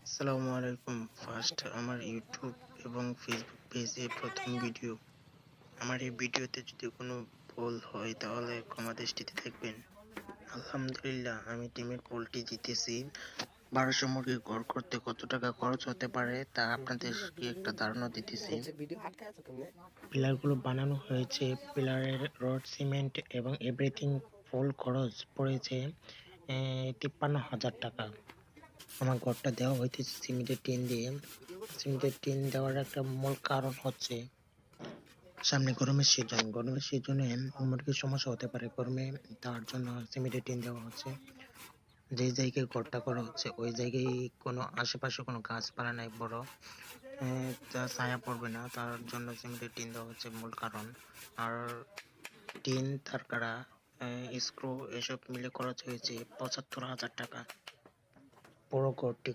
আসসালামু আলাইকুম। ফার্স্ট আমার ইউটিউব এবং ফেসবুক পেজে প্রথম ভিডিও। আমার এই ভিডিওতে যদি কোনো ভুল হয় তাহলে ক্ষমা দৃষ্টিতে দেখবেন। আলহামদুলিল্লাহ, আমি টিমের পোলটি জিতেছি। 1200 মুরগির ঘর করতে কত টাকা খরচ হতে পারে তা আপনাদেরকে একটা ধারণা দিতেছি। পিলারগুলো বানানো হয়েছে, পিলারের রড, সিমেন্ট এবং এভরিথিং ফুল খরচ পড়েছে 53,000 টাকা। আমার ঘরটা দেওয়া হইতেছে সিমেন্টের টিন দিয়ে। সিমেন্টের টিন দেওয়ার একটা মূল কারণ হচ্ছে সামনে গরমের সিজনে মুরগির সমস্যা হতে পারে গরমে, তার জন্য সিমেন্টের টিন দেওয়া হচ্ছে। যে জায়গায় ঘরটা করা হচ্ছে ওই জায়গায় কোনো আশেপাশে কোনো গাছপালা নাই বড়, তা ছায়া পড়বে না, তার জন্য সিমেন্টের টিন দেওয়া হচ্ছে মূল কারণ। আর টিন, তারকারা, স্ক্রু এসব মিলে খরচ হয়েছে 75,000 টাকা। পুরো ঘরটি